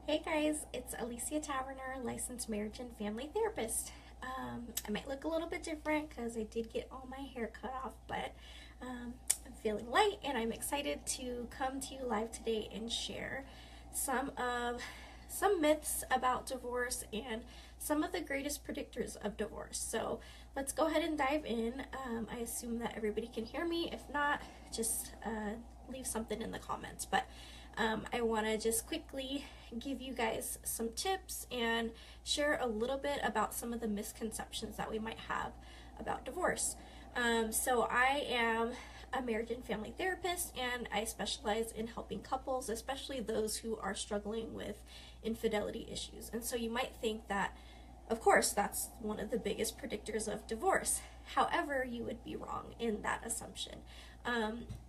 Hey guys, it's Alicia Taverner, licensed marriage and family therapist. I might look a little bit different because I did get all my hair cut off, but I'm feeling light and I'm excited to come to you live today and share some of some myths about divorce and some of the greatest predictors of divorce. So let's go ahead and dive in. I assume that everybody can hear me. If not, just leave something in the comments. But I want to just quickly give you guys some tips and share a little bit about some of the misconceptions that we might have about divorce. So I am a marriage and family therapist, and I specialize in helping couples, especially those who are struggling with infidelity issues. And so you might think that, of course, that's one of the biggest predictors of divorce. However, you would be wrong in that assumption.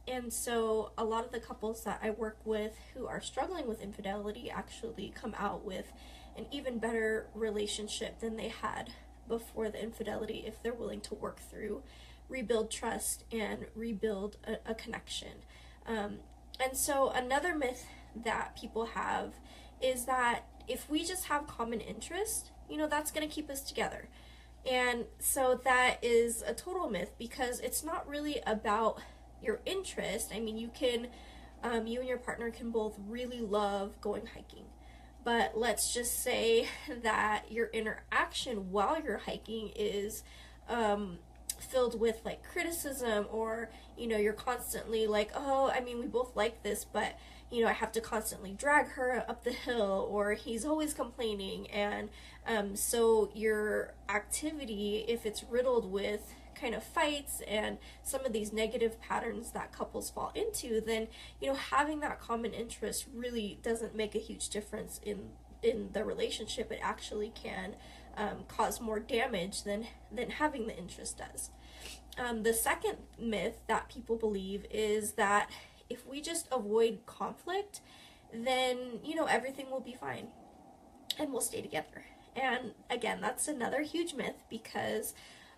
And so a lot of the couples that I work with who are struggling with infidelity actually come out with an even better relationship than they had before the infidelity if they're willing to work through, rebuild trust, and rebuild a connection. And so another myth that people have is that if we just have common interest, that's going to keep us together. And so that is a total myth because it's not really about your interest. I mean, you and your partner can both really love going hiking. But let's just say that your interaction while you're hiking is filled with like criticism, or you're constantly like, oh, I mean, we both like this, but I have to constantly drag her up the hill, or he's always complaining. And so your activity, if it's riddled with kind of fights and some of these negative patterns that couples fall into, then having that common interest really doesn't make a huge difference in the relationship. It actually can cause more damage than having the interest does. The second myth that people believe is that if we just avoid conflict, then everything will be fine and we'll stay together. And again, that's another huge myth because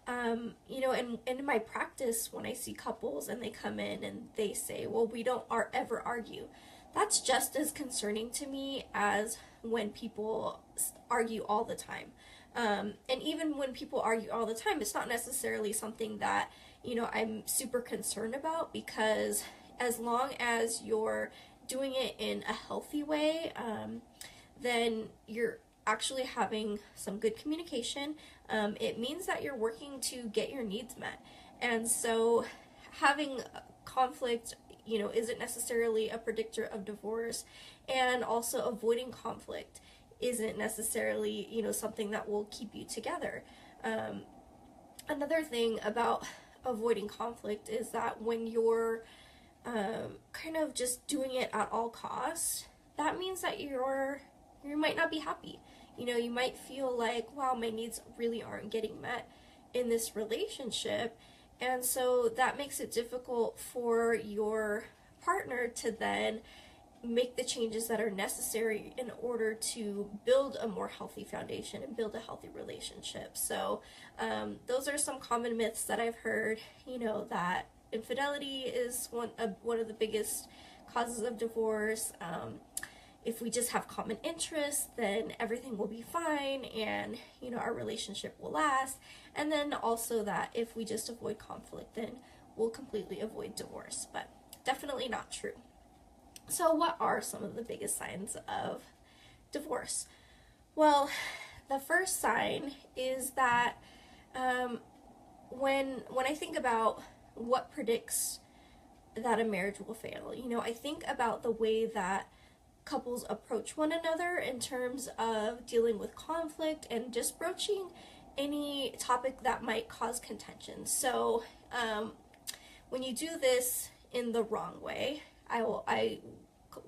in my practice, when I see couples and they come in and they say, well, we don't ever argue, that's just as concerning to me as when people argue all the time. And even when people argue all the time, it's not necessarily something that I'm super concerned about, because as long as you're doing it in a healthy way, then you're actually having some good communication. It means that you're working to get your needs met. And so having conflict, isn't necessarily a predictor of divorce, and also avoiding conflict isn't necessarily, something that will keep you together. Another thing about avoiding conflict is that when you're kind of just doing it at all costs, that means that you might not be happy. You might feel like, wow, my needs really aren't getting met in this relationship. And so that makes it difficult for your partner to then make the changes that are necessary in order to build a more healthy foundation and build a healthy relationship. So those are some common myths that I've heard, that infidelity is one of the biggest causes of divorce. If we just have common interests, then everything will be fine and, our relationship will last. And then also that if we just avoid conflict, then we'll completely avoid divorce. But definitely not true. So what are some of the biggest signs of divorce? Well, the first sign is that when I think about what predicts that a marriage will fail, I think about the way that couples approach one another in terms of dealing with conflict and just broaching any topic that might cause contention. So when you do this in the wrong way, I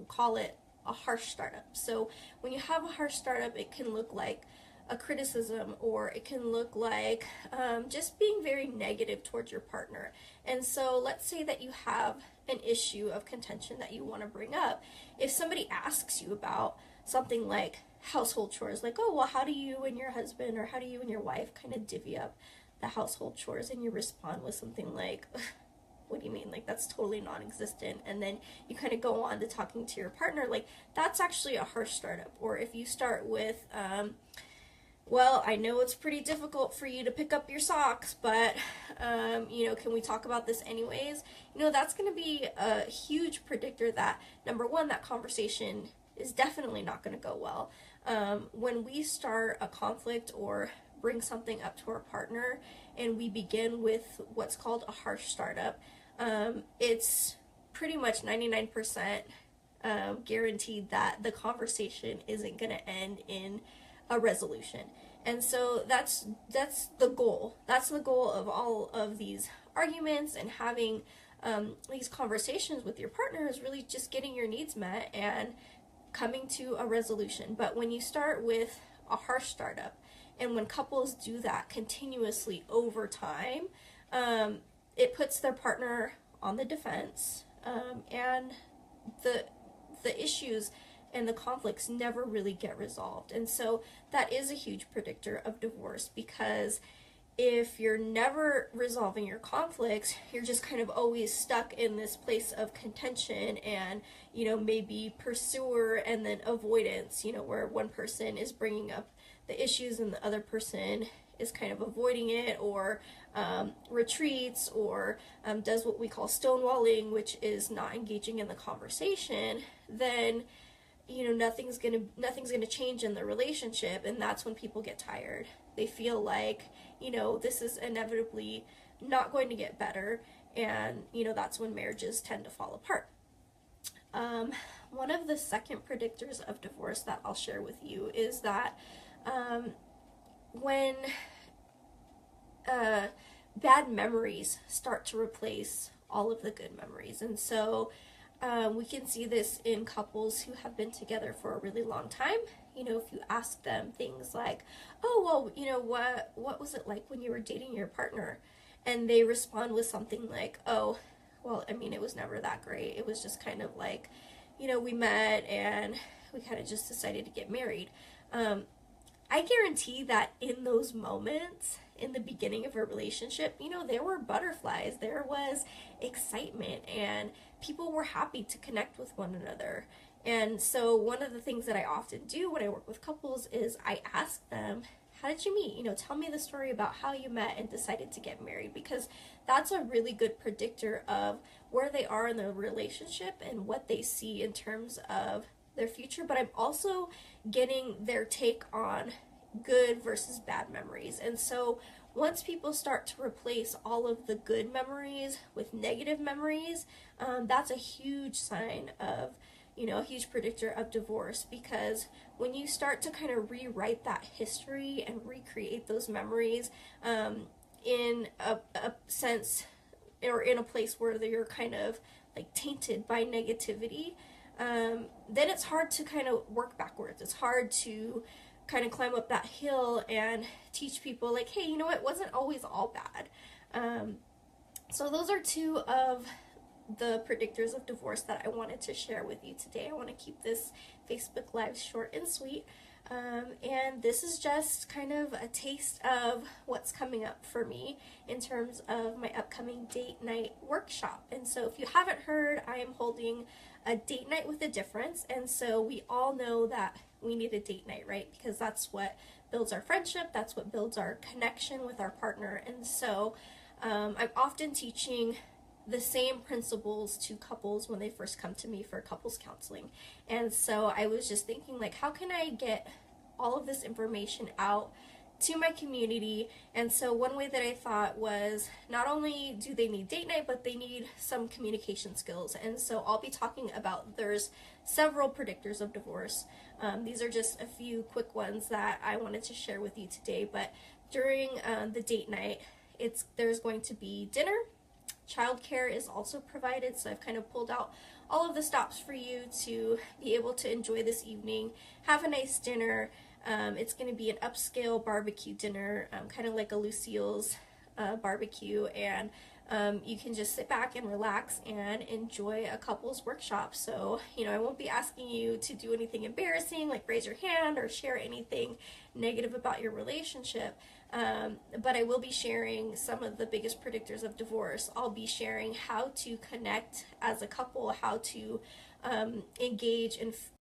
call it a harsh startup. So when you have a harsh startup, it can look like a criticism, or it can look like just being very negative towards your partner. And so let's say that you have an issue of contention that you want to bring up. If somebody asks you about something like household chores, like, oh, well, how do you and your husband, or how do you and your wife kind of divvy up the household chores, and you respond with something like, what do you mean? Like, that's totally non-existent, and then you kind of go on to talking to your partner, like that's actually a harsh startup. Or if you start with, well, I know it's pretty difficult for you to pick up your socks, but, can we talk about this anyways? That's going to be a huge predictor that, number one, that conversation is definitely not going to go well. When we start a conflict or bring something up to our partner and we begin with what's called a harsh startup, it's pretty much 99% guaranteed that the conversation isn't going to end in a resolution. And so that's the goal. That's the goal of all of these arguments and having these conversations with your partner, is really just getting your needs met and coming to a resolution. But when you start with a harsh startup, and when couples do that continuously over time, it puts their partner on the defense, and the issues and the conflicts never really get resolved. And so that is a huge predictor of divorce, because if you're never resolving your conflicts, you're just kind of always stuck in this place of contention and, maybe pursuer and then avoidance, where one person is bringing up the issues and the other person is kind of avoiding it, or retreats, or does what we call stonewalling, which is not engaging in the conversation. Then nothing's gonna change in the relationship, and that's when people get tired. They feel like this is inevitably not going to get better, and that's when marriages tend to fall apart. One of the second predictors of divorce that I'll share with you is that when bad memories start to replace all of the good memories. And so we can see this in couples who have been together for a really long time. If you ask them things like, oh, well, what was it like when you were dating your partner? And they respond with something like, oh, well, it was never that great. It was just kind of like, we met and we kind of just decided to get married. I guarantee that in those moments, in the beginning of a relationship, there were butterflies, there was excitement, and people were happy to connect with one another. And so one of the things that I often do when I work with couples is I ask them, how did you meet? Tell me the story about how you met and decided to get married, because that's a really good predictor of where they are in their relationship and what they see in terms of their future. But I'm also getting their take on good versus bad memories. And so once people start to replace all of the good memories with negative memories, that's a huge sign of, a huge predictor of divorce, because when you start to kind of rewrite that history and recreate those memories in a sense, or in a place where you're kind of like tainted by negativity, then it's hard to kind of work backwards. It's hard to kind of climb up that hill and teach people like, hey, it wasn't always all bad. So those are two of the predictors of divorce that I wanted to share with you today. I want to keep this Facebook Live short and sweet. And this is just kind of a taste of what's coming up for me in terms of my upcoming date night workshop. And so if you haven't heard, I am holding a date night with a difference. And so we all know that we need a date night, right? Because that's what builds our friendship. That's what builds our connection with our partner. And so I'm often teaching the same principles to couples when they first come to me for couples counseling. And so I was just thinking, like, how can I get all of this information out to my community? And so one way that I thought was, not only do they need date night, but they need some communication skills. And so I'll be talking about, there's several predictors of divorce. These are just a few quick ones that I wanted to share with you today. But during the date night, there's going to be dinner. Childcare is also provided, so I've kind of pulled out all of the stops for you to be able to enjoy this evening, have a nice dinner. It's going to be an upscale barbecue dinner, kind of like a Lucille's barbecue, and you can just sit back and relax and enjoy a couples workshop. So, I won't be asking you to do anything embarrassing, like raise your hand or share anything negative about your relationship. But I will be sharing some of the biggest predictors of divorce. I'll be sharing how to connect as a couple, how to engage in